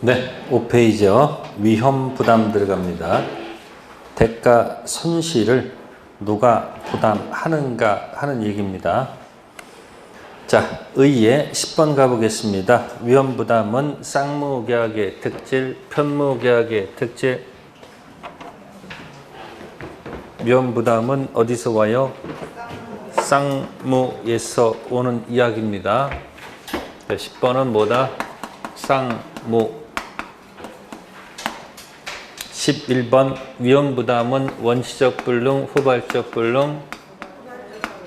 네, 5페이지요. 위험 부담 들어갑니다. 대가 손실을 누가 부담하는가 하는 얘기입니다. 자, 의의 10번 가보겠습니다. 위험 부담은 쌍무계약의 특질, 편무계약의 특질. 위험 부담은 어디서 와요? 쌍무에서 오는 이야기입니다. 10번은 뭐다? 쌍무. 11번 위험 부담은 원시적 불능, 후발적 불능.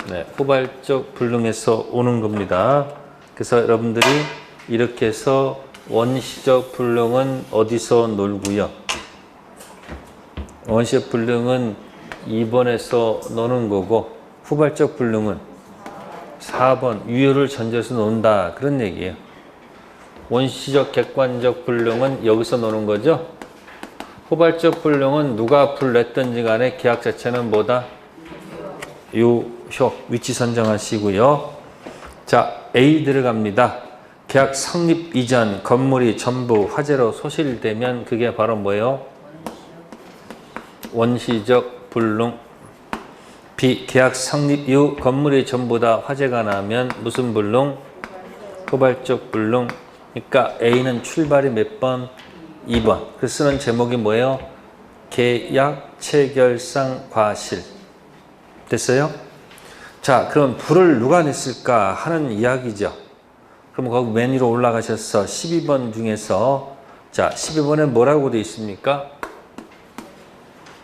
네, 후발적 불능에서 오는 겁니다. 그래서 여러분들이 이렇게 해서 원시적 불능은 어디서 놀고요? 원시적 불능은 2번에서 노는 거고 후발적 불능은 4번 유효를 전제해서 논다 그런 얘기예요. 원시적 객관적 불능은 여기서 노는 거죠. 후발적 불능은 누가 불냈든지 간에 계약 자체는 뭐다? 유효. 위치 선정하시고요. 자, A 들어갑니다. 계약 성립 이전 건물이 전부 화재로 소실되면 그게 바로 뭐예요? 원시적 불능. B. 계약 성립 이후 건물이 전부 다 화재가 나면 무슨 불능? 후발적 불능. 그러니까 A는 출발이 몇 번? 2번. 그 쓰는 제목이 뭐예요? 계약 체결상 과실. 됐어요? 자, 그럼 불을 누가 냈을까 하는 이야기죠. 그럼 거기 맨 위로 올라가셔서 12번 중에서 자, 12번에 뭐라고 되어 있습니까?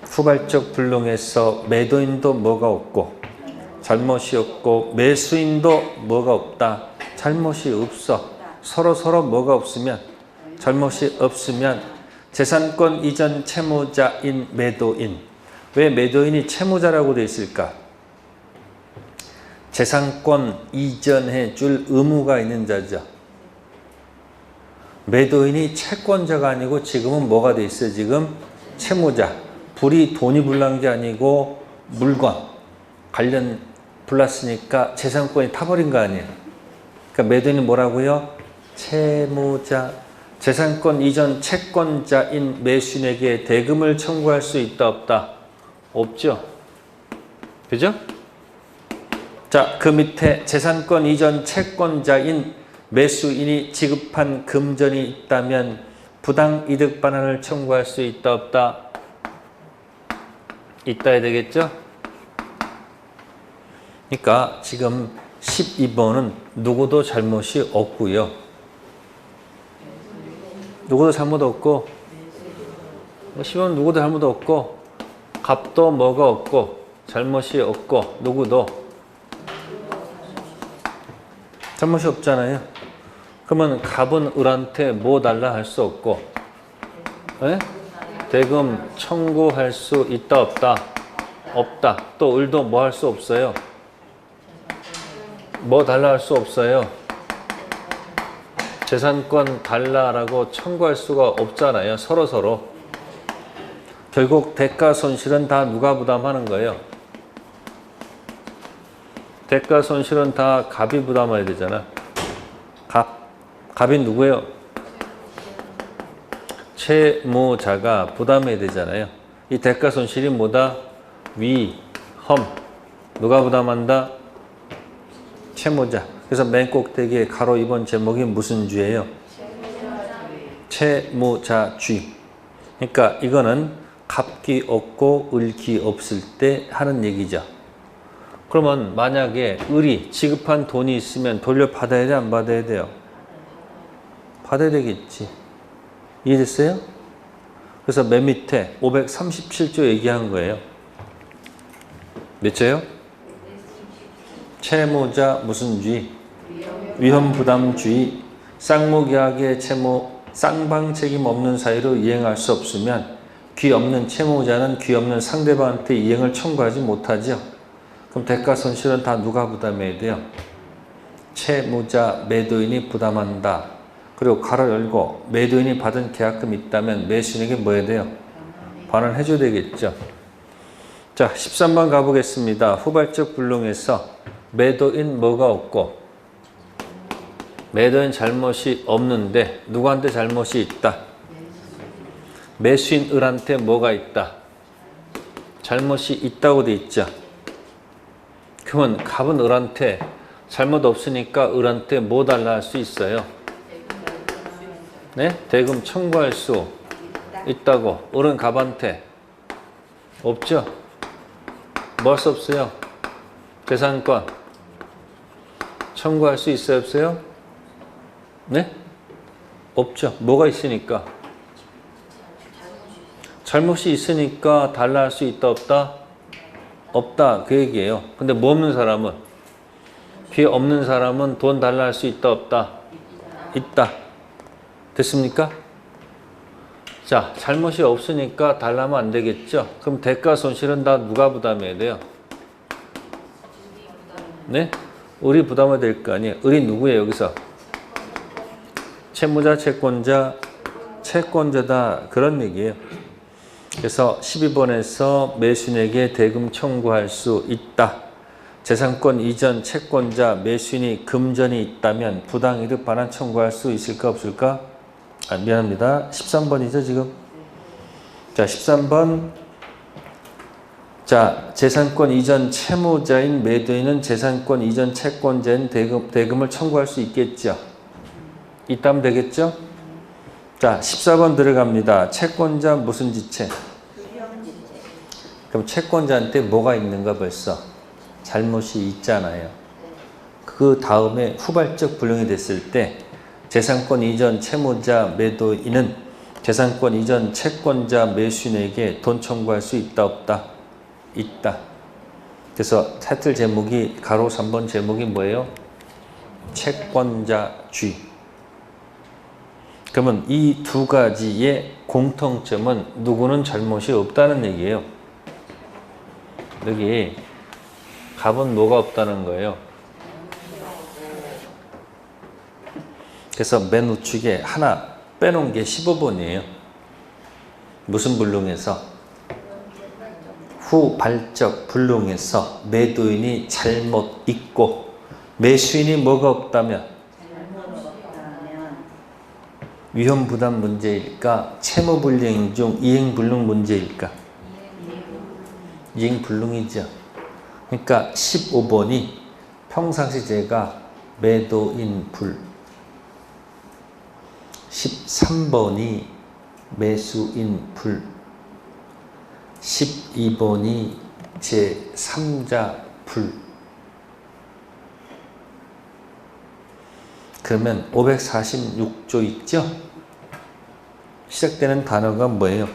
후발적 불능에서 매도인도 뭐가 없고 잘못이 없고 매수인도 뭐가 없다. 잘못이 없어. 서로 뭐가 없으면 잘못이 없으면 재산권 이전 채무자인 매도인. 왜 매도인이 채무자라고 되어 있을까? 재산권 이전해 줄 의무가 있는 자죠. 매도인이 채권자가 아니고 지금은 뭐가 돼 있어요? 지금 채무자. 불이 돈이 불난 게 아니고 물건 관련 불났으니까 재산권이 타버린 거 아니에요. 그러니까 매도인이 뭐라고요? 채무자. 재산권 이전 채권자인 매수인에게 대금을 청구할 수 있다 없다? 없죠. 그죠? 자, 그 밑에 재산권 이전 채권자인 매수인이 지급한 금전이 있다면 부당 이득 반환을 청구할 수 있다 없다? 있다 해야 되겠죠? 그러니까 지금 12번은 누구도 잘못이 없고요. 누구도 잘못 없고 12번은 누구도 잘못 없고 갑도 뭐가 없고 잘못이 없고 누구도 잘못이 없잖아요. 그러면 갑은 을한테 뭐 달라 할 수 없고 에? 대금 청구할 수 있다 없다? 없다. 또 을도 뭐 할 수 없어요? 뭐 달라 할 수 없어요? 재산권 달라라고 청구할 수가 없잖아요. 서로. 결국 대가 손실은 다 누가 부담하는 거예요? 대가 손실은 다 갑이 부담해야 되잖아. 갑이 누구예요? 채무자가 부담해야 되잖아요. 이 대가 손실이 뭐다? 위험. 누가 부담한다? 채무자. 그래서 맨 꼭대기에 가로 2번 제목이 무슨 주예요? 채무자주의. 그러니까 이거는 갑기 없고 을기 없을 때 하는 얘기죠. 그러면 만약에 을이 지급한 돈이 있으면 돌려받아야 돼? 안 받아야 돼요? 받아야 되겠지. 이해됐어요? 그래서 맨 밑에 537조 얘기한 거예요. 몇 조요? 채무자 무슨 주의? 위험부담주의. 쌍무계약의 채무 쌍방 책임 없는 사유로 이행할 수 없으면 귀 없는 채무자는 귀 없는 상대방한테 이행을 청구하지 못하죠. 그럼 대가 손실은 다 누가 부담해야 돼요? 채무자, 매도인이 부담한다. 그리고 가로 열고 매도인이 받은 계약금이 있다면 매수인에게 뭐 해야 돼요? 반환해줘야 되겠죠. 자, 13번 가보겠습니다. 후발적 불능에서 매도인 뭐가 없고 매도인 잘못이 없는데 누구한테 잘못이 있다? 매수인 을한테 뭐가 있다? 잘못이 있다고 돼 있죠. 그러면 갑은 을한테 잘못 없으니까 을한테 뭐 달라 할 수 있어요? 네? 대금 청구할 수 있다고. 을은 갑한테 없죠? 뭐 할 수 없어요? 재산권 청구할 수 있어요? 없어요? 네? 없죠. 뭐가 있으니까? 잘못이 있으니까 달라 할 수 있다 없다? 없다 그 얘기예요. 근데 뭐 없는 사람은? 기회 없는 사람은 돈 달라 할 수 있다 없다? 있다. 됐습니까? 자, 잘못이 없으니까 달라면 안 되겠죠? 그럼 대가 손실은 다 누가 부담해야 돼요? 네? 을이 부담해야 될 거 아니에요? 을이 누구예요 여기서? 채무자, 채권자, 채권자다 그런 얘기예요. 그래서 12번에서 매수인에게 대금 청구할 수 있다. 재산권 이전 채권자 매수인이 금전이 있다면 부당이득 반환 청구할 수 있을까 없을까? 아, 미안합니다. 13번이죠 지금. 자 13번. 자 재산권 이전 채무자인 매도인은 재산권 이전 채권자인 대금을 청구할 수 있겠죠. 있다면 되겠죠. 자 14번 들어갑니다. 채권자 무슨 지체? 그럼 채권자한테 뭐가 있는가 벌써? 잘못이 있잖아요. 그 다음에 후발적 불능이 됐을 때 재산권 이전 채무자 매도인은 재산권 이전 채권자 매수인에게 돈 청구할 수 있다 없다? 있다. 그래서 타이틀 제목이 가로 3번 제목이 뭐예요? 채권자주의. 그러면 이 두 가지의 공통점은 누구는 잘못이 없다는 얘기예요. 여기 갑은 뭐가 없다는 거예요. 그래서 맨 우측에 하나 빼놓은 게 15번이에요. 무슨 불능에서? 후발적 불능에서 매도인이 잘못 있고 매수인이 뭐가 없다면? 위험부담 문제일까? 채무불이행 중 이행불능 문제일까? 이행불능이죠. 그러니까 15번이 평상시제가 매도인 불, 13번이 매수인 불, 12번이 제3자 불. 그러면 546조 있죠? 시작되는 단어가 뭐예요?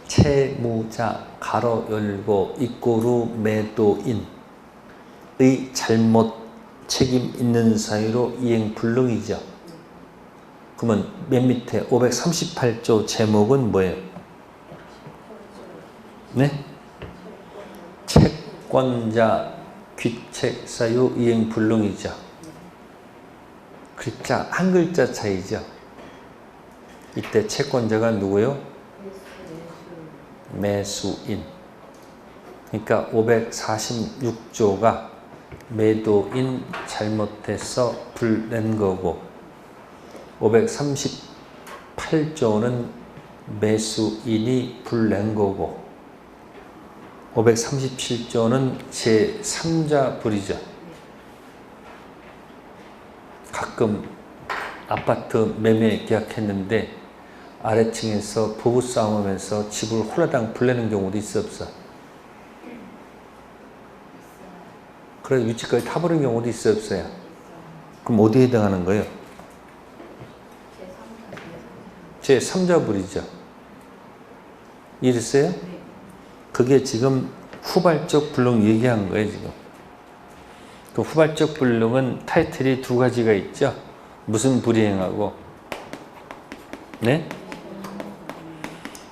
채무자 가로 열고 입고루 매도인의 잘못 책임 있는 사유로 이행 불능이죠. 그러면 맨 밑에 538조 제목은 뭐예요? 네? 채권자 귀책 사유 이행 불능이죠. 글자 한 글자 차이죠. 이때 채권자가 누구요? 매수인. 그러니까 546조가 매도인 잘못해서 불 낸 거고 538조는 매수인이 불 낸 거고 537조는 제3자 불이죠. 가끔 아파트 매매 계약했는데 아래층에서 부부싸움하면서 집을 홀라당 불내는 경우도 있어 없어? 그래서 위치까지 타버린 경우도 있어 없어요? 그럼 어디에 해당하는 거예요? 제3자 불이죠. 이랬어요? 그게 지금 후발적 불능 얘기한 거예요 지금. 그 후발적 불능은 타이틀이 두 가지가 있죠. 무슨 불이행하고 네?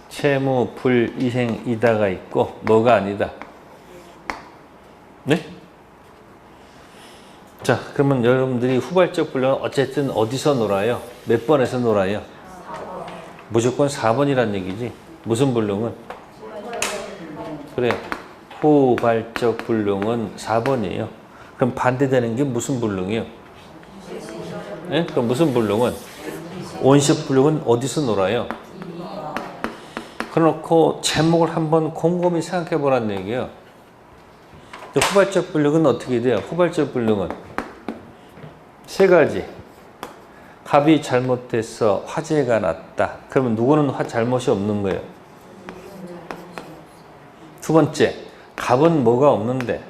채무 불이행이다가 있고 뭐가 아니다. 네? 자 그러면 여러분들이 후발적 불능은 어쨌든 어디서 놀아요? 몇 번에서 놀아요? 4번. 무조건 4번이란 얘기지. 무슨 불능은? 그래 후발적 불능은 4번이에요. 그럼 반대되는 게 무슨 불능이에요? 예? 그럼 무슨 불능은? 원시적 불능은 어디서 놀아요? 그래놓고 제목을 한번 곰곰이 생각해 보라는 얘기예요. 후발적 불능은 어떻게 돼요? 후발적 불능은 세 가지. 갑이 잘못해서 화재가 났다. 그러면 누구는 잘못이 없는 거예요? 두 번째, 갑은 뭐가 없는데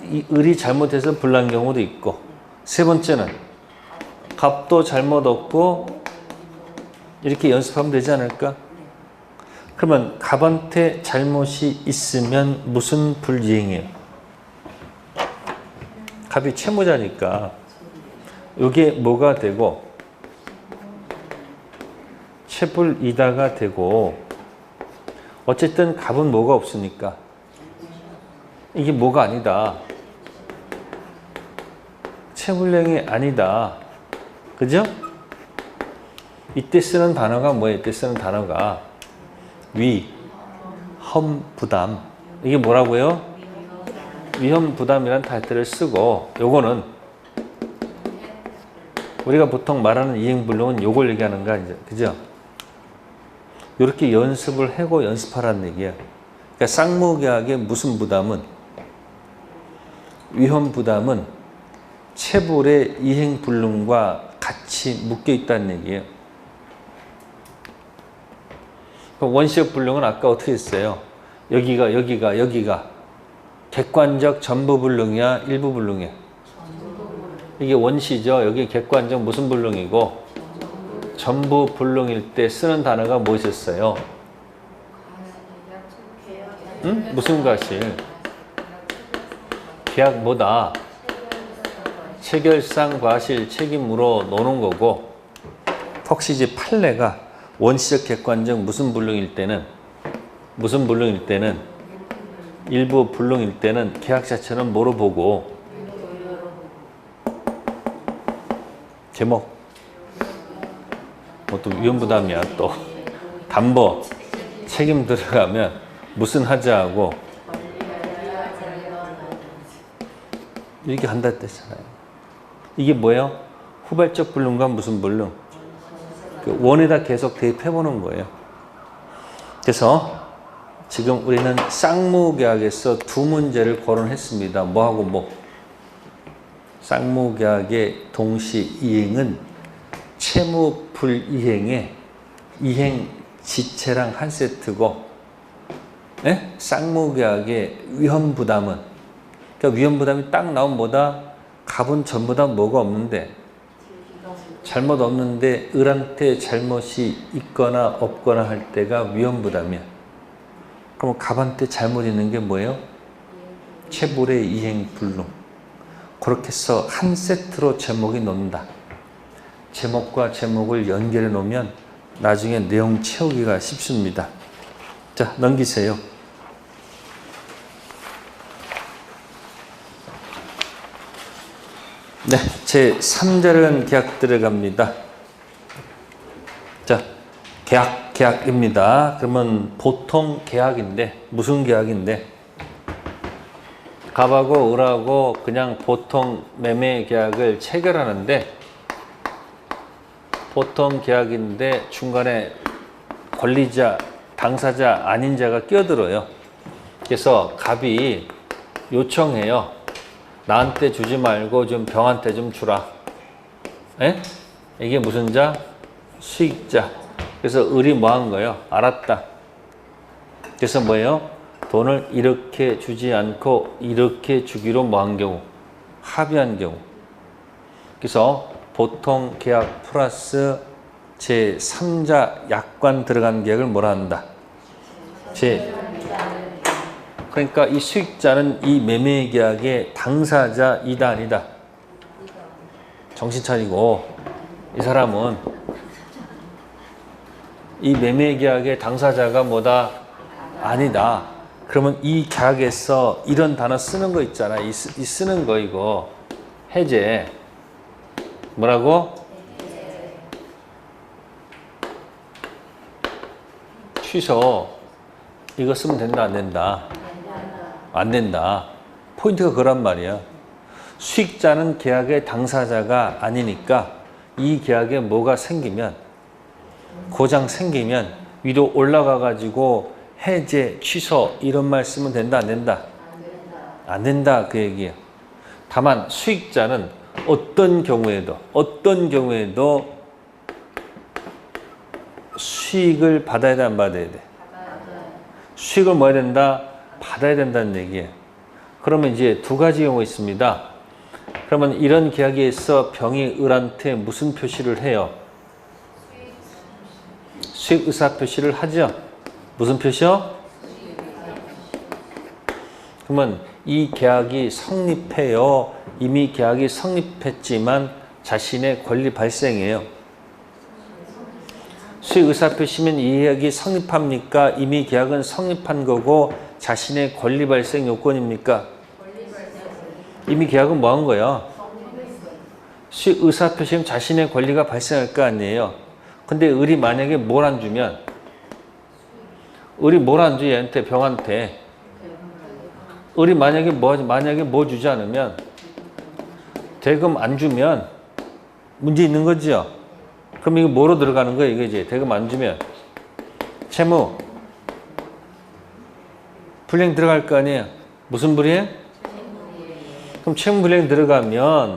이 을이 잘못해서 불난 경우도 있고, 세 번째는 갑도 잘못 없고 이렇게 연습하면 되지 않을까? 그러면 갑한테 잘못이 있으면 무슨 불이행이에요? 갑이 채무자니까 이게 뭐가 되고 채불이다가 되고, 어쨌든 갑은 뭐가 없으니까 이게 뭐가 아니다. 채불령이 아니다. 그죠? 이때 쓰는 단어가 뭐예요? 이때 쓰는 단어가 위, 험, 부담. 이게 뭐라고요? 위험, 부담이란 타이틀을 쓰고, 요거는 우리가 보통 말하는 이행불능은 요걸 얘기하는 거 아니죠? 그죠? 이렇게 연습을 하고 연습하라는 얘기예요. 그러니까 쌍무계약의 무슨 부담은, 위험 부담은 채불의 이행불능과 같이 묶여 있다는 얘기예요. 원시적 불능은 아까 어떻게 했어요? 여기가 객관적 전부 불능이야, 일부 불능이야? 이게 원시죠. 여기 객관적 무슨 불능이고, 전부 불능일 때 쓰는 단어가 무엇이었어요? 응? 무슨 과실? 계약 뭐다? 체결상 과실 책임으로 노는 거고, 혹시 이제 판례가 원시적 객관적 무슨 불능일 때는, 일부 불능일 때는 계약 자체는 뭐로 보고, 제목 뭐 또 위험부담이야, 또 담보 책임 들어가면 무슨 하자하고 이렇게 한다 뜻이잖아요. 이게 뭐예요? 후발적 불능과 무슨 불능? 그 원에다 계속 대입해보는 거예요. 그래서 지금 우리는 쌍무계약에서 두 문제를 거론했습니다. 뭐하고 뭐? 쌍무계약의 동시 이행은 채무 불이행의 이행 지체랑 한 세트고, 예? 쌍무계약의 위험부담은, 그러니까 위험부담이 딱 나오면 뭐다? 갑은 전부 다 뭐가 없는데, 잘못 없는데 을한테 잘못이 있거나 없거나 할 때가 위험부담이야. 그럼 갑한테 잘못 있는 게 뭐예요? 채불의 이행불능. 그렇게 해서 한 세트로 제목이 놓는다. 제목과 제목을 연결해 놓으면 나중에 내용 채우기가 쉽습니다. 자, 넘기세요. 네, 제 3절은 계약 들어갑니다. 자, 계약입니다. 그러면 보통 계약인데, 무슨 계약인데? 갑하고 을하고 그냥 보통 매매 계약을 체결하는데, 보통 계약인데 중간에 권리자, 당사자 아닌 자가 끼어들어요. 그래서 갑이 요청해요. 나한테 주지 말고 좀 병한테 좀 주라. 에? 이게 무슨 자? 수익자. 그래서 을이 뭐 한 거예요? 알았다. 그래서 뭐예요? 돈을 이렇게 주지 않고 이렇게 주기로 뭐 한 경우? 합의한 경우. 그래서 보통 계약 플러스 제3자 약관 들어간 계약을 뭐라 한다? 그러니까 이 수익자는 이 매매 계약의 당사자이다 아니다? 정신 차리고, 이 사람은 이 매매 계약의 당사자가 뭐다? 아니다. 그러면 이 계약에서 이런 단어 쓰는 거 있잖아. 이 쓰는 거 이거 해제. 뭐라고? 취소. 이거 쓰면 된다 안 된다? 안 된다. 포인트가 그란 말이야. 수익자는 계약의 당사자가 아니니까 이 계약에 뭐가 생기면, 고장 생기면 위로 올라가 가지고 해제, 취소 이런 말 쓰면 된다, 안 된다? 안 된다 그 얘기예요. 다만 수익자는 어떤 경우에도 수익을 받아야 돼, 안 받아야 돼? 수익을 뭐 해야 된다? 받아야 된다는 얘기예요. 그러면 이제 두 가지 경우가 있습니다. 그러면 이런 계약에서 병이 을한테 무슨 표시를 해요? 수익 의사 표시를 하죠. 무슨 표시요? 그러면 이 계약이 성립해요? 이미 계약이 성립했지만 자신의 권리 발생이에요. 수익 의사 표시면 이 계약이 성립합니까? 이미 계약은 성립한 거고 자신의 권리 발생 요건입니까? 이미 계약은 뭐 한 거야? 수익 의사 표시면 자신의 권리가 발생할 거 아니에요. 근데 을이 만약에 뭘 안 주면, 을이 뭘 안 줘, 얘한테, 병한테. 을이 만약에 뭐 주지 않으면, 대금 안 주면 문제 있는 거죠. 그럼 이거 뭐로 들어가는 거예요? 이거 이제 대금 안 주면 채무 불이행 들어갈 거 아니에요. 무슨 불이행? 그럼 채무 불이행 들어가면,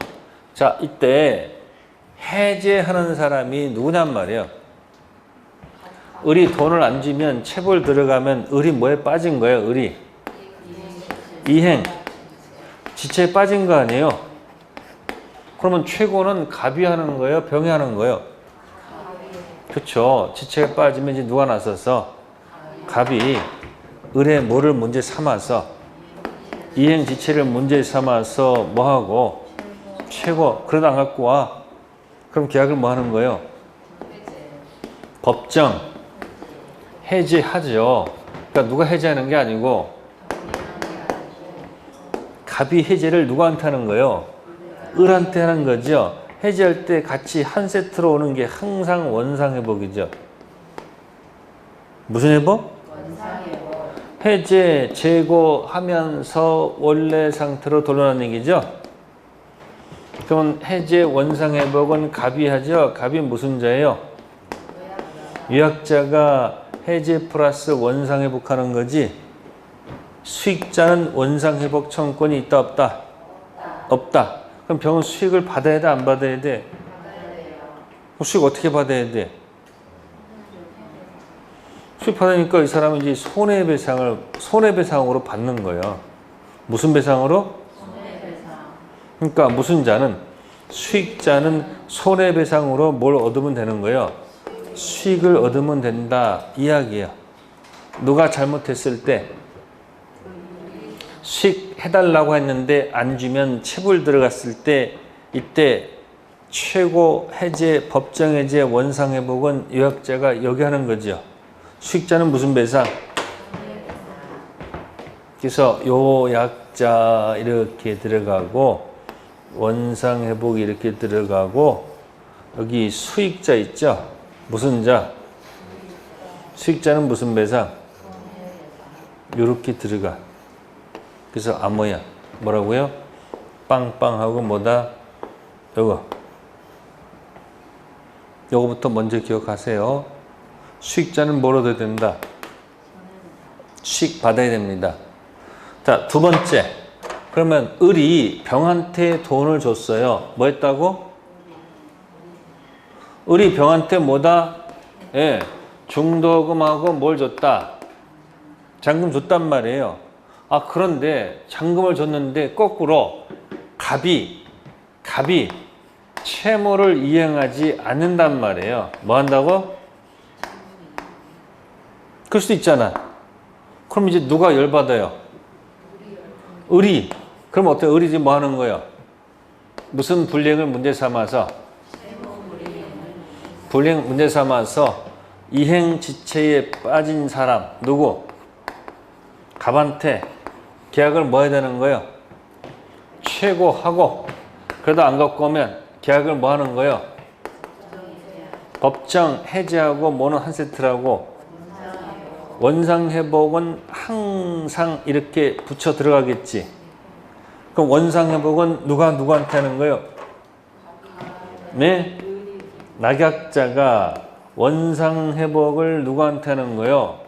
자, 이때 해제하는 사람이 누구냔 말이에요. 을이 돈을 안 주면 체불 들어가면 을이 뭐에 빠진 거예요? 을이 이행 지체에 빠진 거 아니에요. 그러면 최고는 갑이 하는 거예요? 병이 하는 거예요? 그렇죠. 지체에 빠지면 이제 누가 나서서? 갑이 을의 뭐를 문제 삼아서, 이행 지체를 문제 삼아서 뭐하고? 최고. 그러다 안 갖고 와. 그럼 계약을 뭐 하는 거예요? 법정 해제하죠. 그러니까 누가 해제하는 게 아니고 갑이 해제를 누구한테 하는 거예요? 을한테 하는 거죠. 해제할 때 같이 한 세트로 오는 게 항상 원상회복이죠. 무슨 회복? 원상회복. 해제, 제거하면서 원래 상태로 돌아오는 얘기죠. 그러면 해제, 원상회복은 갑이 하죠. 갑이 무슨 자예요? 유약자가 해제 플러스 원상회복하는 거지. 수익자는 원상회복 청구권이 있다, 없다? 없다. 그럼 병은 수익을 받아야 돼, 안 받아야 돼? 그럼 수익 어떻게 받아야 돼? 수익 받으니까 이 사람은 이제 손해배상으로 받는 거예요. 무슨 배상으로? 그러니까 무슨 자는, 수익자는 손해배상으로 뭘 얻으면 되는 거예요? 수익을 얻으면 된다 이야기예요. 누가 잘못했을 때 수익 해달라고 했는데 안 주면 체불 들어갔을 때, 이때 최고 해제, 법정 해제, 원상회복은 요약자가 여기 하는 거죠. 수익자는 무슨 배상? 그래서 요약자 이렇게 들어가고 원상회복이 이렇게 들어가고 여기 수익자 있죠? 무슨 자? 수익자는 무슨 배상? 이렇게 들어가. 그래서 뭐야? 뭐라고요? 빵빵하고 뭐다? 요거부터 먼저 기억하세요. 수익자는 뭐로 돼야 된다? 수익 받아야 됩니다. 자, 두 번째. 그러면 을이 병한테 돈을 줬어요. 뭐 했다고? 을이 병한테 뭐다? 예, 중도금하고 뭘 줬다? 잔금 줬단 말이에요. 아, 그런데 잔금을 줬는데 거꾸로 갑이 채무를 이행하지 않는단 말이에요. 뭐 한다고? 그럴 수도 있잖아. 그럼 이제 누가 열받아요? 을이. 그럼 어때요? 을이 지금 뭐 하는 거예요? 무슨 불이행을 문제 삼아서? 불이행 문제 삼아서 이행 지체에 빠진 사람 누구? 갑한테 계약을 뭐 해야 되는 거예요? 최고하고, 그래도 안 갖고 오면 계약을 뭐 하는 거예요? 법정 해제하고 뭐는 한 세트라고? 원상회복은 항상 이렇게 붙여 들어가겠지. 그럼 원상회복은 누가 누구한테 하는 거예요? 네? 낙약자가 원상회복을 누구한테 하는 거예요?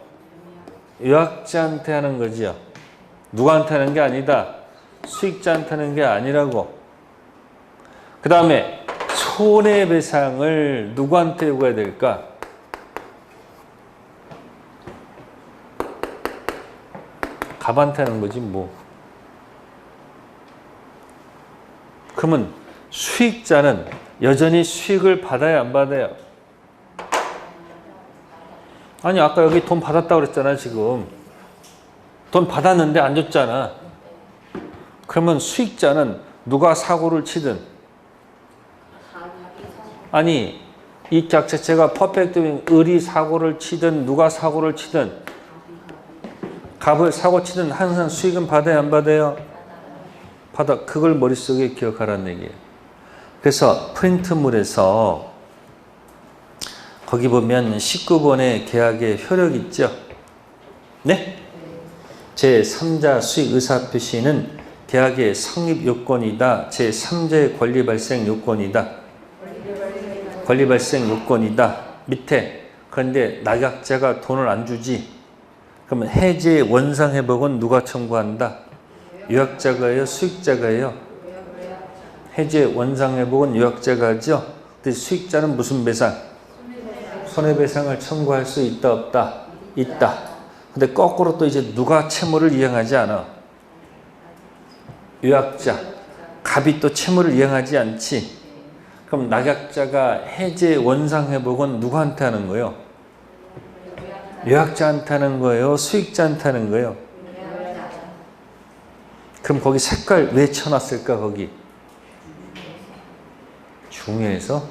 유약자한테 하는 거지요. 누구한테 하는 게 아니다. 수익자한테 하는 게 아니라고. 그 다음에 손해배상을 누구한테 요구해야 될까? 갑한테 하는 거지 뭐. 그러면 수익자는 여전히 수익을 받아야 안 받아요? 아니 아까 여기 돈 받았다고 그랬잖아. 지금 돈 받았는데 안 줬잖아. 그러면 수익자는 누가 사고를 치든, 아니 이 계약 자체가 퍼펙트 을이 사고를 치든 누가 사고를 치든 갑을 사고 치든 항상 수익은 받아야 안 받아요? 받아. 그걸 머릿속에 기억하라는 얘기예요. 그래서 프린트물에서 거기 보면 19번의 계약의 효력 있죠? 네? 제3자 수익 의사표시는 계약의 성립 요건이다. 제3자의 권리 발생 요건이다. 권리 발생 요건이다. 밑에 그런데 낙약자가 돈을 안 주지. 그러면 해제 원상 회복은 누가 청구한다? 유약자가요? 수익자가요? 해제 원상 회복은 유약자가 하죠. 근데 수익자는 무슨 배상? 손해배상을 청구할 수 있다 없다? 있다. 근데 거꾸로 또 이제 누가 채무를 이행하지 않아? 유약자. 갑이 또 채무를 이행하지 않지. 그럼 낙약자가 해제 원상 회복은 누구한테 하는 거예요? 유약자한테 하는 거예요? 수익자한테 하는 거예요? 그럼 거기 색깔 왜 쳐놨을까? 거기 중요해서.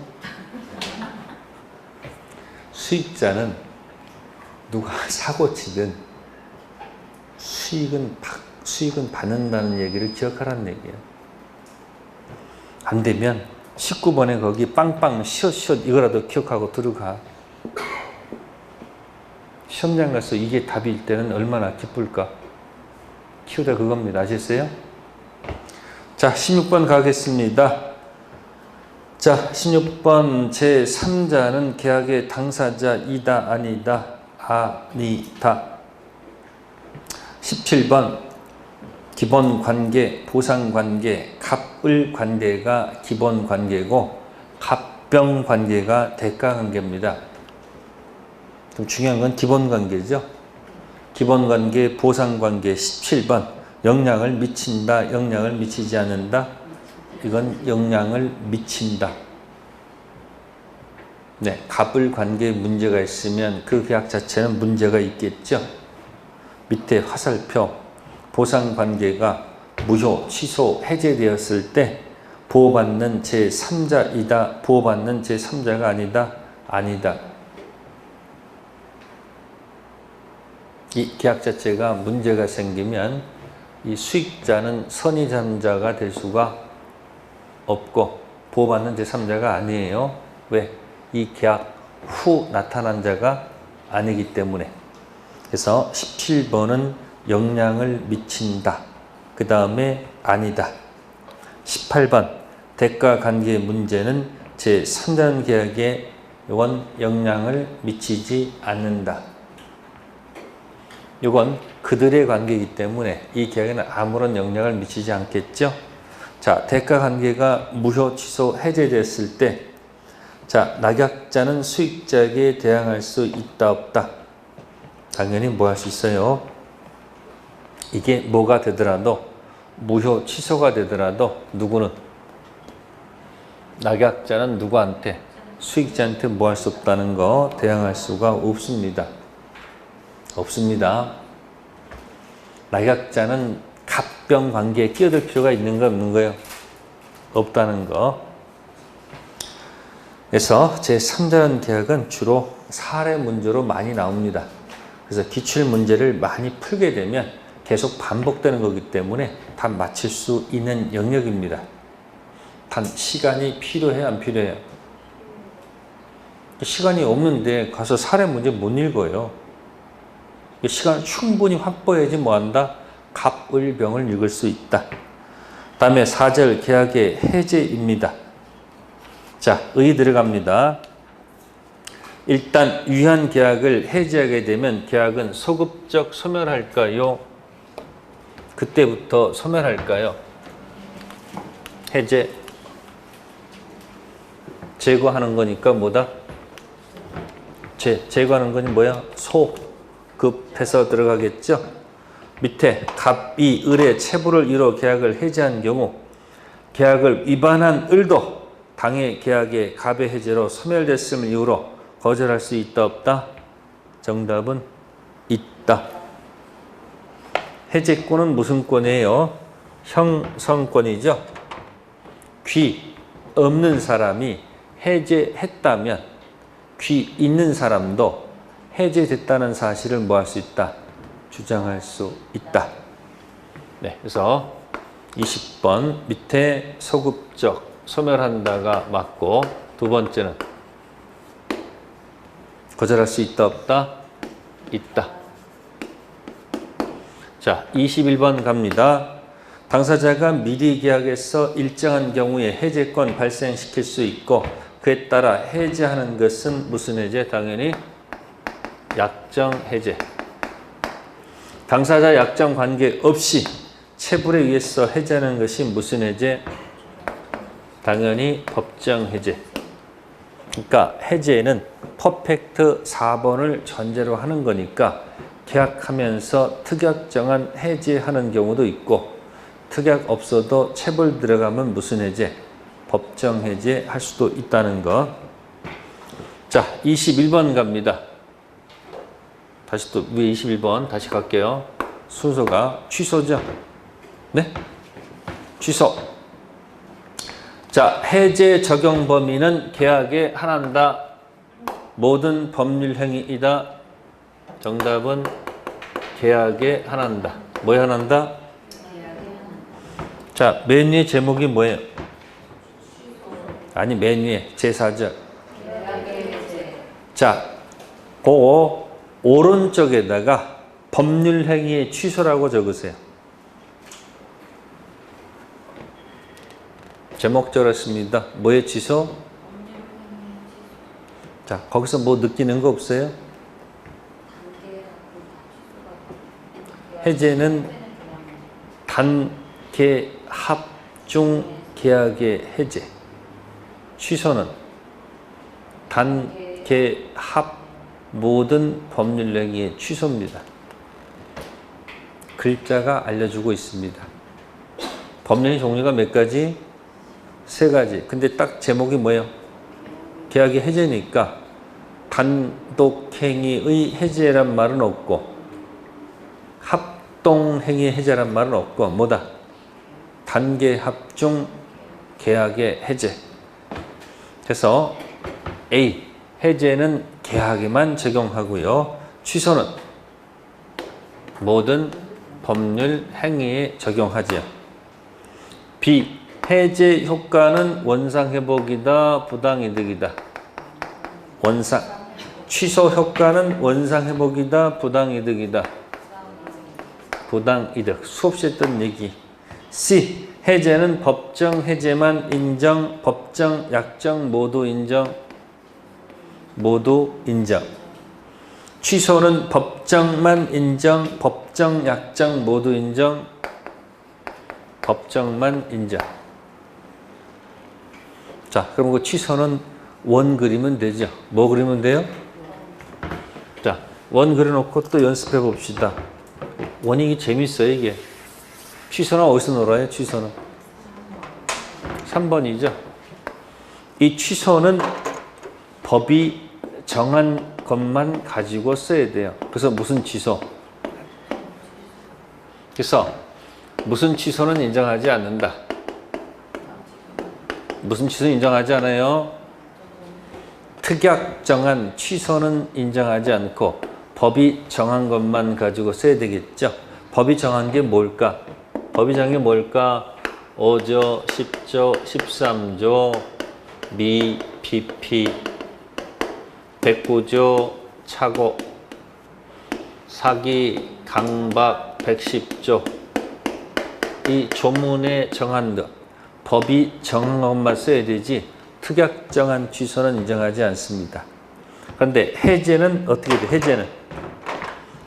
수익자는 누가 사고치든 수익은 받는다는 얘기를 기억하라는 얘기예요. 안 되면 19번에 거기 빵빵 시옷 이거라도 기억하고 들어가. 시험장 가서 이게 답일 때는 얼마나 기쁠까? 키우다 그겁니다. 아셨어요? 자, 16번 가겠습니다. 자, 16번 제3자는 계약의 당사자이다 아니다? 아니다. 17번 기본관계, 보상관계, 갑을관계가 기본관계고 갑병관계가 대가관계입니다. 좀 중요한 건 기본관계죠. 기본관계, 보상관계 17번 영향을 미친다, 영향을 미치지 않는다. 이건 영향을 미친다. 네, 갑을관계에 문제가 있으면 그 계약 자체는 문제가 있겠죠. 밑에 화살표 보상관계가 무효, 취소, 해제되었을 때 보호받는 제3자이다, 보호받는 제3자가 아니다, 아니다. 이 계약 자체가 문제가 생기면 이 수익자는 선의잠자가 될 수가 없고 보호받는 제3자가 아니에요. 왜? 이 계약 후 나타난 자가 아니기 때문에. 그래서 17번은 영향을 미친다. 그 다음에 아니다. 18번 대가관계 문제는 제3자 계약에 이건 영향을 미치지 않는다. 이건 그들의 관계이기 때문에 이 계약에는 아무런 영향을 미치지 않겠죠. 자, 대가관계가 무효, 취소, 해제됐을 때 자, 낙약자는 수익자에게 대항할 수 있다 없다? 당연히 뭐 할 수 있어요? 이게 뭐가 되더라도 무효, 취소가 되더라도 누구는? 낙약자는 누구한테? 수익자한테 뭐 할 수 없다는 거 대항할 수가 없습니다. 없습니다. 낙약자는 갑병 관계에 끼어들 필요가 있는 거 없는 거예요? 없다는 거. 그래서 제3자연 계약은 주로 사례 문제로 많이 나옵니다. 그래서 기출 문제를 많이 풀게 되면 계속 반복되는 거기 때문에 다 맞힐 수 있는 영역입니다. 단 시간이 필요해요, 안 필요해요? 시간이 없는데 가서 사례 문제 못 읽어요. 시간을 충분히 확보해야지 뭐한다? 갑을병을 읽을 수 있다. 다음에 4절 계약의 해제입니다. 자, 의 들어갑니다. 일단 위헌 계약을 해제하게 되면 계약은 소급적 소멸할까요? 그때부터 소멸할까요? 해제. 제거하는 거니까 뭐다? 제거하는 거니 뭐야? 소급해서 들어가겠죠? 밑에 갑이 을의 체부를 이뤄 계약을 해제한 경우 계약을 위반한 을도 당해 계약의 갑의 해제로 소멸됐음을 이유로 거절할 수 있다 없다? 정답은 있다. 해제권은 무슨 권이에요? 형성권이죠. 귀 없는 사람이 해제했다면 귀 있는 사람도 해제됐다는 사실을 뭐 할 수 있다? 주장할 수 있다. 네, 그래서 20번 밑에 소급적 소멸한다가 맞고 두 번째는 거절할 수 있다 없다? 있다. 자, 21번 갑니다. 당사자가 미리 계약에서 일정한 경우에 해제권 발생시킬 수 있고 그에 따라 해제하는 것은 무슨 해제? 당연히 약정 해제. 당사자 약정 관계 없이 체불에 의해서 해제하는 것이 무슨 해제? 당연히 법정 해제. 그러니까 해제는 퍼펙트 4번을 전제로 하는 거니까 계약하면서 특약 정한 해제하는 경우도 있고 특약 없어도 체불 들어가면 무슨 해제? 법정 해제 할 수도 있다는 거. 자, 21번 갑니다. 다시 또 위에 21번 다시 갈게요. 순서가 취소죠. 네? 취소. 자, 해제 적용 범위는 계약에 한한다. 모든 법률 행위이다. 정답은 계약에 한한다. 뭐에 한한다? 자, 맨 위에 제목이 뭐예요? 아니, 맨 위에 제4절. 자, 그거 오른쪽에다가 법률 행위의 취소라고 적으세요. 제목적으로 했습니다. 뭐의 취소? 자, 거기서 뭐 느끼는 거 없어요? 해제는 단계 합중 계약의 해제. 취소는 단계 합 모든 법률 행위의 취소입니다. 글자가 알려주고 있습니다. 법률 종류가 몇 가지? 3가지. 근데 딱 제목이 뭐예요? 계약의 해제니까 단독행위의 해제란 말은 없고 합동행위의 해제란 말은 없고 뭐다? 단계 합중 계약의 해제. 그래서 A. 해제는 계약에만 적용하고요. 취소는 모든 법률 행위에 적용하지요. B. 해제 효과는 원상회복이다, 부당이득이다. 취소 효과는 원상회복이다, 부당이득이다. 부당이득. 수없이 했던 얘기. C. 해제는 법정 해제만 인정, 법정 약정 모두 인정. 모두 인정. 취소는 법정만 인정, 법정 약정 모두 인정. 법정만 인정. 자, 그럼 그 취소는 원 그리면 되죠. 뭐 그리면 돼요? 자, 원 그려놓고 또 연습해 봅시다. 원이 재밌어요, 이게. 취소는 어디서 놀아요, 취소는? 3번이죠. 이 취소는 법이 정한 것만 가지고 써야 돼요. 그래서 무슨 취소? 그래서 무슨 취소는 인정하지 않는다. 무슨 취소는 인정하지 않아요? 특약 정한 취소는 인정하지 않고 법이 정한 것만 가지고 써야 되겠죠. 법이 정한 게 뭘까? 법이 정한 게 뭘까? 5조, 10조, 13조, 미, PP, 109조, 착오, 사기, 강박, 110조, 이 조문에 정한 것, 법이 정한 것만 써야 되지 특약 정한 취소는 인정하지 않습니다. 그런데 해제는 어떻게 돼?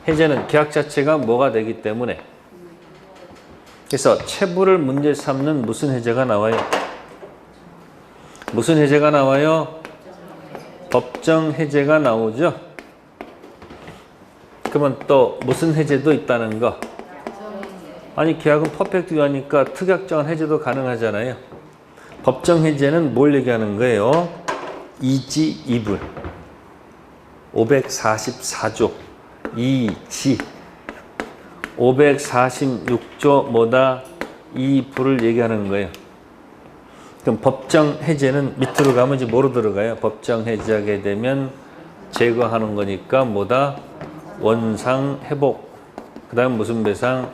해제는 계약 자체가 뭐가 되기 때문에, 그래서 체부를 문제 삼는 무슨 해제가 나와요? 무슨 해제가 나와요? 법정 해제가 나오죠. 그러면 또 무슨 해제도 있다는 거? 아니 계약은 퍼펙트 유하니까 특약정한 해제도 가능하잖아요. 법정 해제는 뭘 얘기하는 거예요? 이지 이불 544조 2지 546조 뭐다? 이불을 얘기하는 거예요. 그럼 법정 해제는 밑으로 가면 이제 뭐로 들어가요? 법정 해제하게 되면 제거하는 거니까 뭐다? 원상 회복. 그 다음 무슨 배상?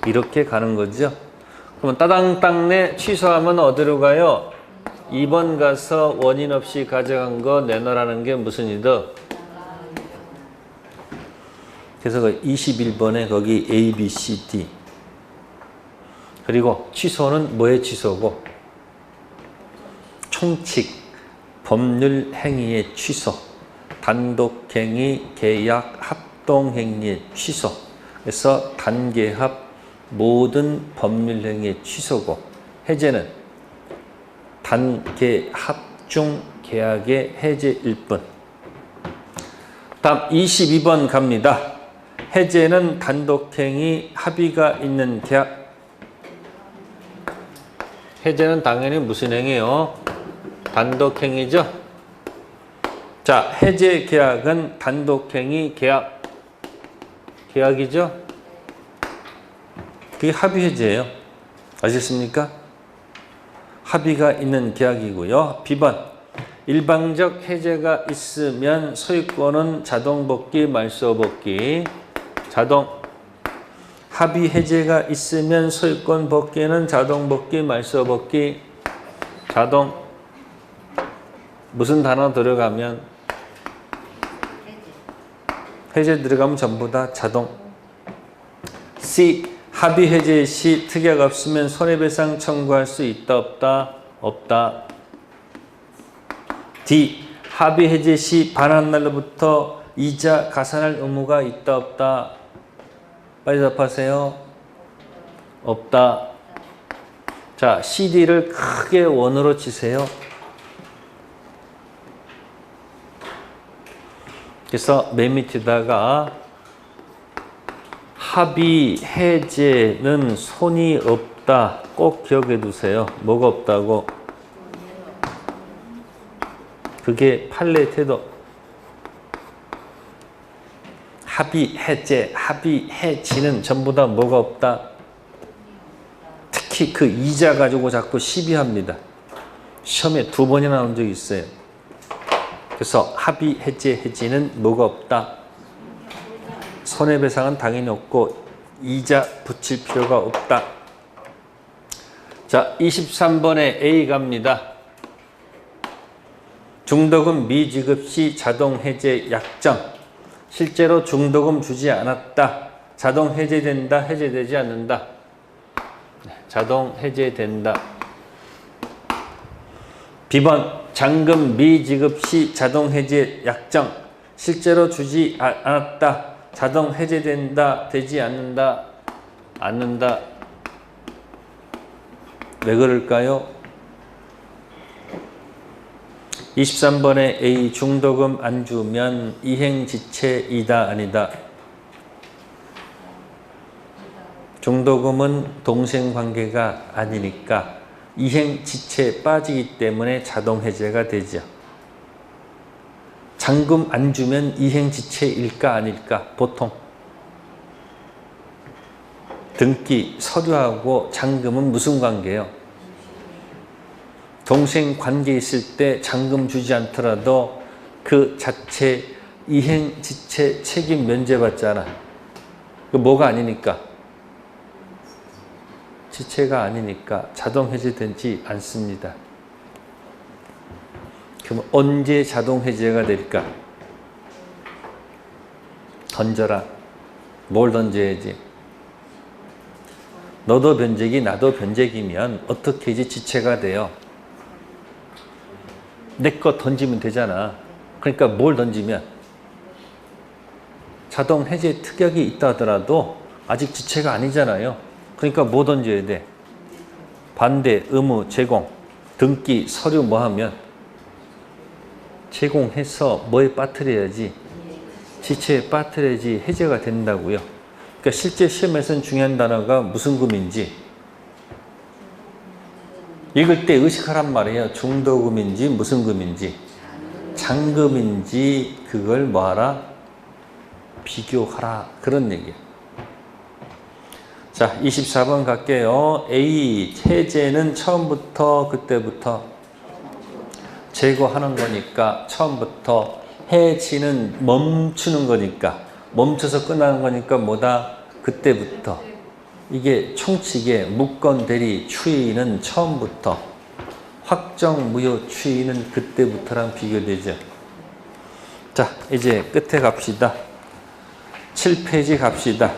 이렇게 가는 거죠. 그러면 따당땅내 취소하면 어디로 가요? 2번 가서 원인 없이 가져간 거 내놓으라는 게 무슨 이더? 그래서 21번에 거기 A, B, C, D. 그리고 취소는 뭐의 취소고? 총칙, 법률 행위의 취소, 단독행위, 계약, 합동행위의 취소. 그래서 단계합 모든 법률 행위의 취소고, 해제는 단계합 중 계약의 해제일 뿐. 다음 22번 갑니다. 해제는 단독행위, 합의가 있는 계약. 해제는 당연히 무슨 행위예요? 단독행위죠. 자, 해제 계약은 단독행위 계약이죠. 그게 합의 해제예요. 아시겠습니까? 합의가 있는 계약이고요. B번 일방적 해제가 있으면 소유권은 자동 복귀, 말소 복귀. 자동 합의 해제가 있으면 소유권 복귀는 자동 복귀, 말소 복귀. 자동 무슨 단어 들어가면 해제 들어가면 전부 다 자동. C 합의 해제 시 특약 없으면 손해배상 청구할 수 있다 없다? 없다. D 합의 해제 시 반환 날로부터 이자 가산할 의무가 있다 없다? 빨리 답하세요. 없다. 자, CD를 크게 원으로 치세요. 그래서 맨 밑에다가 합의 해제는 손이 없다. 꼭 기억해 두세요. 뭐가 없다고? 그게 판례 태도. 합의 해제, 합의 해지는 전부 다 뭐가 없다? 특히 그 이자 가지고 자꾸 시비합니다. 시험에 2번이나 나온 적이 있어요. 그래서 합의 해제, 해지는 뭐가 없다? 손해배상은 당연히 없고 이자 붙일 필요가 없다. 자, 23번에 A 갑니다. 중도금 미지급 시 자동 해제 약정. 실제로 중도금 주지 않았다. 자동 해제된다, 해제되지 않는다. 자동 해제된다. B번 잔금 미지급 시 자동 해제 약정. 실제로 주지 않았다. 자동 해제된다, 되지 않는다, 않는다. 왜 그럴까요? 23번에 A 중도금 안 주면 이행지체이다 아니다? 중도금은 동생관계가 아니니까 이행지체에 빠지기 때문에 자동 해제가 되죠. 잔금 안 주면 이행지체일까 아닐까? 보통 등기, 서류하고 잔금은 무슨 관계예요? 동생 관계 있을 때 잔금 주지 않더라도 그 자체 이행지체 책임 면제받잖아. 그 뭐가 아니니까? 지체가 아니니까 자동 해제되지 않습니다. 그럼 언제 자동 해제가 될까? 던져라. 뭘 던져야지? 너도 변제기 나도 변제기면 어떻게 이제 지체가 돼요? 내 거 던지면 되잖아. 그러니까 뭘 던지면 자동 해제 특약이 있다 하더라도 아직 지체가 아니잖아요. 그러니까 뭐 던져야 돼? 반대, 의무, 제공, 등기, 서류 뭐 하면 제공해서 뭐에 빠뜨려야지? 지체에 빠뜨려야지 해제가 된다고요. 그러니까 실제 시험에서는 중요한 단어가 무슨 금인지 읽을 때 의식하란 말이에요. 중도금인지 무슨 금인지 잔금인지 그걸 뭐하라? 비교하라. 그런 얘기예요. 자, 24번 갈게요. A. 해제는 처음부터 그때부터 제거하는 거니까 처음부터 해지는 멈추는 거니까 멈춰서 끝나는 거니까 뭐다? 그때부터. 이게 총칙의 무건 대리 추이는 처음부터 확정 무효 추이는 그때부터랑 비교되죠. 자, 이제 끝에 갑시다. 7페이지 갑시다.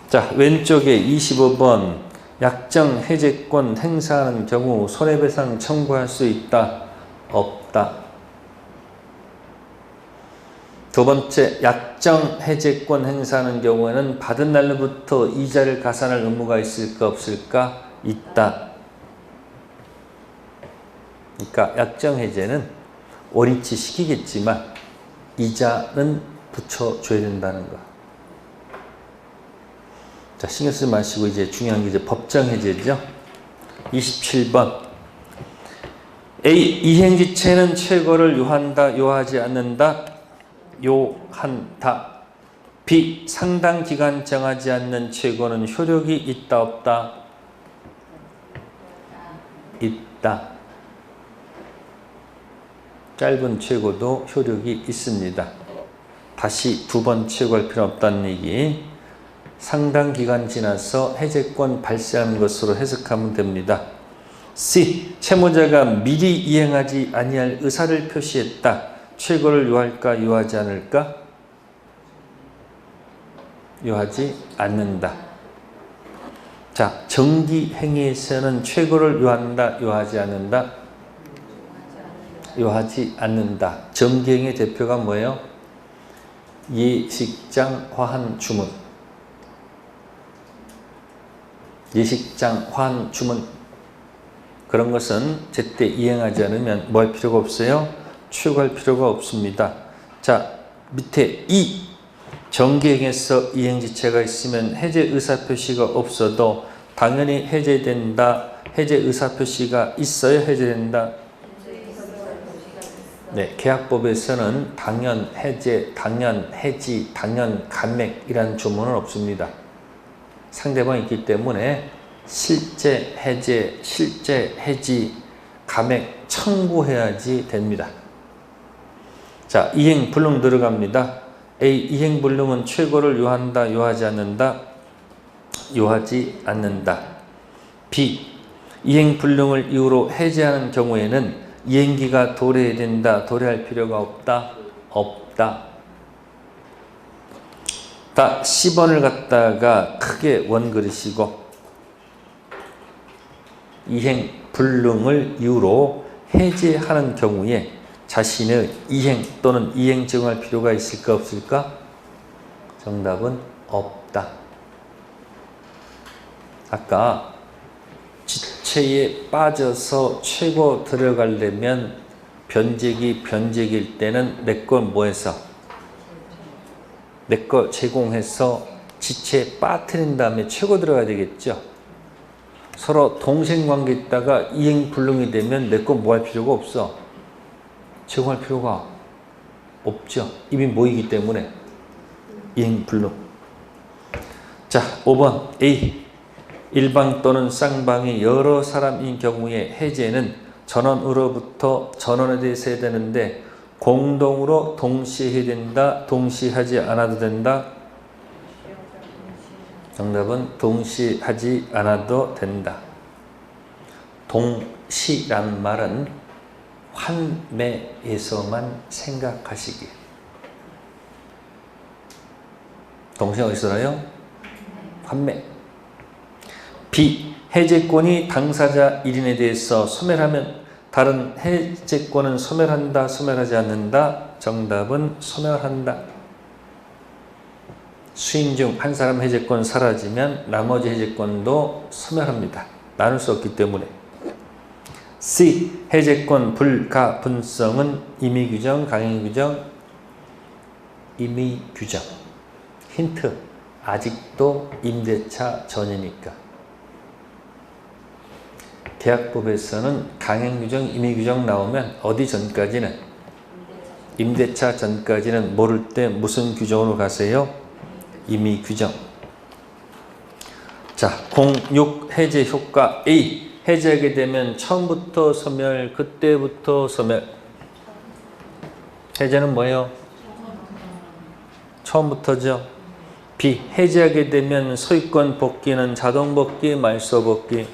자, 왼쪽에 25번 약정 해제권 행사하는 경우 손해배상 청구할 수 있다? 없다? 두 번째, 약정 해제권 행사하는 경우에는 받은 날로부터 이자를 가산할 의무가 있을까 없을까? 있다. 그러니까 약정 해제는 원위치 시키겠지만 이자는 붙여줘야 된다는 거. 자, 신경 쓰지 마시고 이제 중요한 게 이제 법정 해제죠. 27번. A. 이행지체는 최고를 요한다, 요하지 않는다? 요한다. B. 상당 기간 정하지 않는 최고는 효력이 있다, 없다? 있다. 짧은 최고도 효력이 있습니다. 다시 두 번 최고할 필요 없다는 얘기. 상당 기간 지나서 해제권 발생한 것으로 해석하면 됩니다. C. 채무자가 미리 이행하지 아니할 의사를 표시했다. 최고를 요할까 요하지 않을까? 요하지 않는다. 자, 정기 행위에서는 최고를 요한다, 요하지 않는다? 요하지 않는다. 정기행의 대표가 뭐예요? 예식장 화한 주문. 예식장 화한 주문. 그런 것은 제때 이행하지 않으면 뭐 할 필요가 없어요? 최고할 필요가 없습니다. 자, 밑에 2. 정기행에서 이행지체가 있으면 해제 의사표시가 없어도 당연히 해제된다. 해제 의사표시가 있어야 해제된다. 네, 계약법에서는 당연 해제, 당연 해지, 당연 감액이라는 조문은 없습니다. 상대방이 있기 때문에 실제 해제, 실제 해지, 감액 청구해야지 됩니다. 자, 이행 불능 들어갑니다. A. 이행 불능은 최고를 요한다, 요하지 않는다? 요하지 않는다. B. 이행 불능을 이유로 해제하는 경우에는 이행기가 도래된다, 도래할 필요가 없다? 없다. 다 10번을 갖다가 크게 원그리시고 이행 불능을 이유로 해제하는 경우에 자신의 이행 또는 이행 적용할 필요가 있을까 없을까? 정답은 없다. 아까 지체에 빠져서 최고 들어가려면 변제기일 때는 내 거 뭐해서? 내 거 제공해서 지체에 빠뜨린 다음에 최고 들어가야 되겠죠. 서로 동생관계 있다가 이행 불능이 되면 내 거 뭐 할 필요가 없어. 제공할 필요가 없죠. 이미 모이기 때문에 이행 불능. 자, 5번 A. 일방 또는 쌍방이 여러 사람인 경우에 해제는 전원으로부터 전원에 대해서 해야 되는데 공동으로 동시에 해야 된다, 동시에 하지 않아도 된다? 정답은 동시에 하지 않아도 된다. 동시란 말은 환매에서만 생각하시기. 동시에 어디서 나요? 환매. B. 해제권이 당사자 1인에 대해서 소멸하면 다른 해제권은 소멸한다, 소멸하지 않는다? 정답은 소멸한다. 수인 중 한 사람 해제권 사라지면 나머지 해제권도 소멸합니다. 나눌 수 없기 때문에. C. 해제권 불가분성은 임의규정, 강행규정? 임의규정. 힌트. 아직도 임대차 전이니까. 계약법에서는 강행규정, 임의규정 나오면 어디 전까지는? 임대차 전까지는 모를 때 무슨 규정으로 가세요? 임의규정. 자, 06 해제 효과 A. 해제하게 되면 처음부터 소멸, 그때부터 소멸. 해제는 뭐예요? 처음부터죠. B. 해제하게 되면 소유권 복귀는 자동 복귀, 말소 복귀?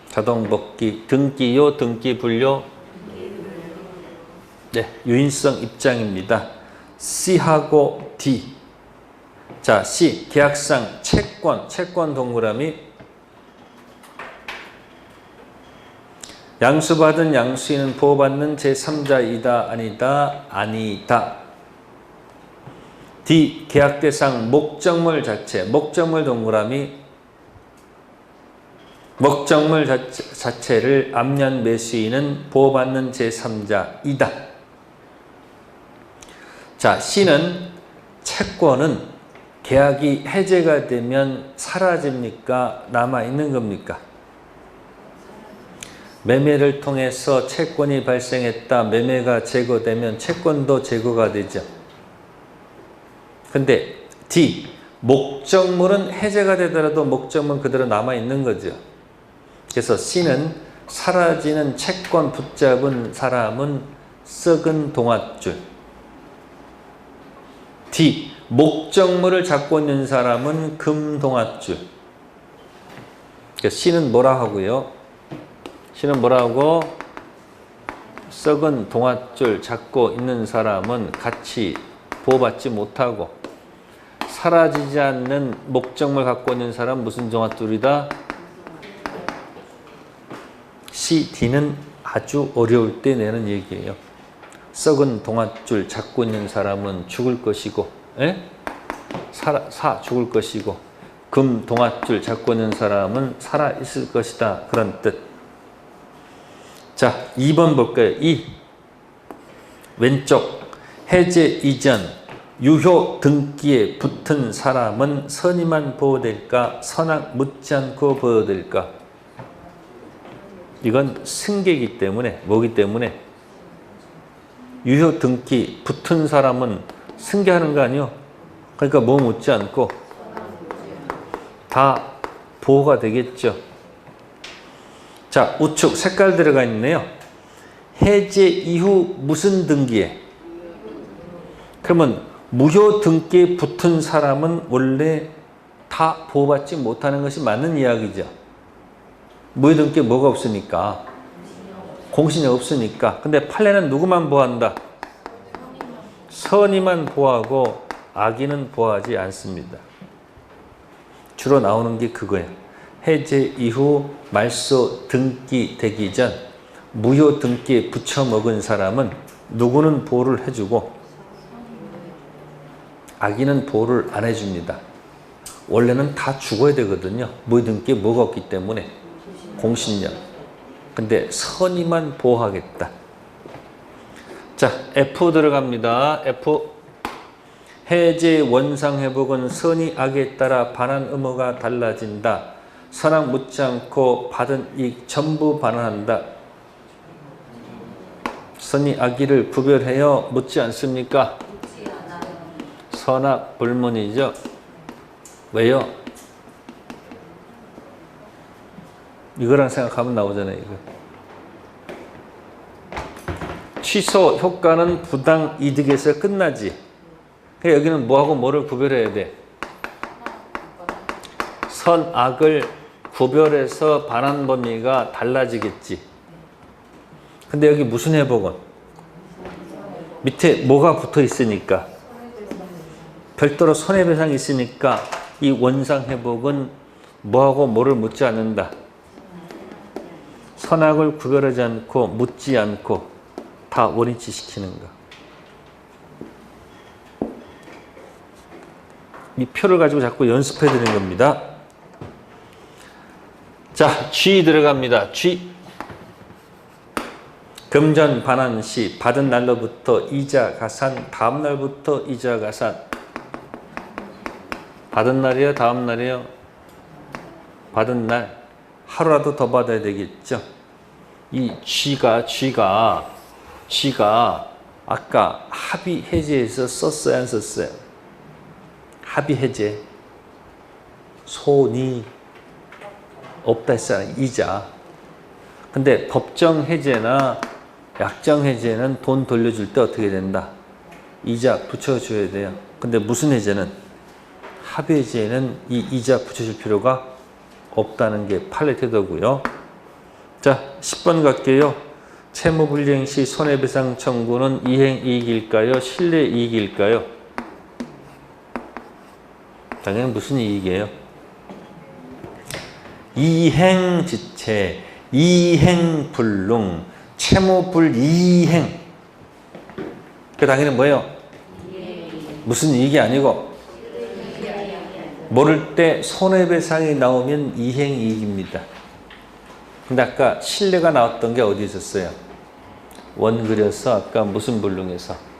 자동 복귀. 등기요, 등기 불료? 네, 유인성 입장입니다. C하고 D. 자, C. 계약상 채권 동그라미. 양수받은 양수인은 보호받는 제3자이다, 아니다? 아니다. D. 계약 대상 목적물 자체. 목적물 동그라미. 목적물 자체를 압련 매수인은 보호받는 제3자이다. 자, C는 채권은 계약이 해제가 되면 사라집니까? 남아있는 겁니까? 매매를 통해서 채권이 발생했다. 매매가 제거되면 채권도 제거가 되죠. 근데 D. 목적물은 해제가 되더라도 목적물은 그대로 남아있는 거죠. 그래서 C는 사라지는 채권 붙잡은 사람은 썩은 동아줄. D. 목적물을 잡고 있는 사람은 금동아줄. C는 뭐라 하고요? C는 뭐라 하고? 썩은 동아줄 잡고 있는 사람은 같이 보호받지 못하고, 사라지지 않는 목적물 갖고 있는 사람 무슨 동아줄이다? C, D는 아주 어려울 때 내는 얘기예요. 썩은 동아줄 잡고 있는 사람은 죽을 것이고, 죽을 것이고, 금 동아줄 잡고 있는 사람은 살아 있을 것이다. 그런 뜻. 자, 2번 볼까요? 2. 왼쪽. 해제 이전 유효 등기에 붙은 사람은 선의만 보호될까? 선악 묻지 않고 보호될까? 이건 승계이기 때문에, 뭐기 때문에? 유효 등기 붙은 사람은 승계하는 거 아니요? 그러니까 뭐 묻지 않고 다 보호가 되겠죠. 자, 우측 색깔 들어가 있네요. 해제 이후 무슨 등기에? 그러면 무효 등기에 붙은 사람은 원래 다 보호받지 못하는 것이 맞는 이야기죠. 무효 등기에 뭐가 없으니까? 공신이 없으니까. 근데 판례는 누구만 보호한다? 선의만 보호하고 악의는 보호하지 않습니다. 주로 나오는 게 그거예요. 해제 이후 말소 등기 되기 전 무효 등기에 붙여먹은 사람은 누구는 보호를 해주고 악의는 보호를 안 해줍니다. 원래는 다 죽어야 되거든요. 무효 등기에 뭐가 없기 때문에. 공신력. 근데 선의만 보호하겠다. 자, F 들어갑니다. F. 해제 원상 회복은 선의 악에 따라 반환 의무가 달라진다. 선악 묻지 않고 받은 이익 전부 반환한다. 선의 악의를 구별해요? 묻지 않습니까? 묻지 않아요. 선악 불문이죠. 왜요? 이거랑 생각하면 나오잖아요. 이거. 취소 효과는 부당 이득에서 끝나지. 그러니까 여기는 뭐하고 뭐를 구별해야 돼? 선악을 구별해서 반환 범위가 달라지겠지. 근데 여기 무슨 회복은? 밑에 뭐가 붙어 있으니까. 별도로 손해배상이 있으니까 이 원상 회복은 뭐하고 뭐를 묻지 않는다. 선악을 구별하지 않고 묻지 않고 다 원위치 시키는 거. 이 표를 가지고 자꾸 연습해 드리는 겁니다. 자, 쥐 들어갑니다. 쥐. 금전 반환시 받은 날로부터 이자 가산, 다음 날부터 이자 가산. 받은 날이요, 다음 날이요? 받은 날. 하루라도 더 받아야 되겠죠. 이 쥐가 아까 합의 해제에서 썼어요, 안 썼어요? 합의 해제. 손이 없다 했잖아요. 이자. 근데 법정 해제나 약정 해제는 돈 돌려줄 때 어떻게 된다? 이자 붙여줘야 돼요. 근데 무슨 해제는? 합의 해제에는 이 이자 붙여줄 필요가 없다는 게 판례 태도고요. 자, 10번 갈게요. 채무불이행 시 손해배상 청구는 이행이익일까요? 실내이익일까요? 당연히 무슨 이익이에요? 이행지체, 이행불능, 채무불이행. 그 당연히 뭐예요? 무슨 이익이 아니고 모를 때 손해배상이 나오면 이행이익입니다. 근데 아까 신뢰가 나왔던 게 어디 있었어요? 원그려서 아까 무슨 불능에서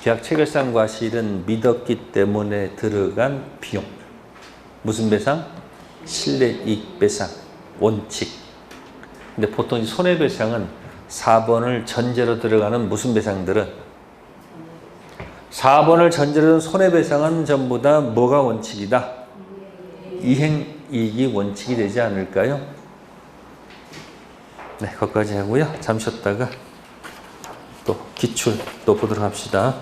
계약 체결상 과실은 믿었기 때문에 들어간 비용. 무슨 배상? 신뢰이익 배상. 원칙. 근데 보통 손해배상은 4번을 전제로 들어가는 무슨 배상들은 4번을 전제로 든 손해배상은 전부 다 뭐가 원칙이다? 이행이익이 원칙이 되지 않을까요? 네, 거기까지 하고요. 잠시 쉬었다가 또 기출 또 보도록 합시다.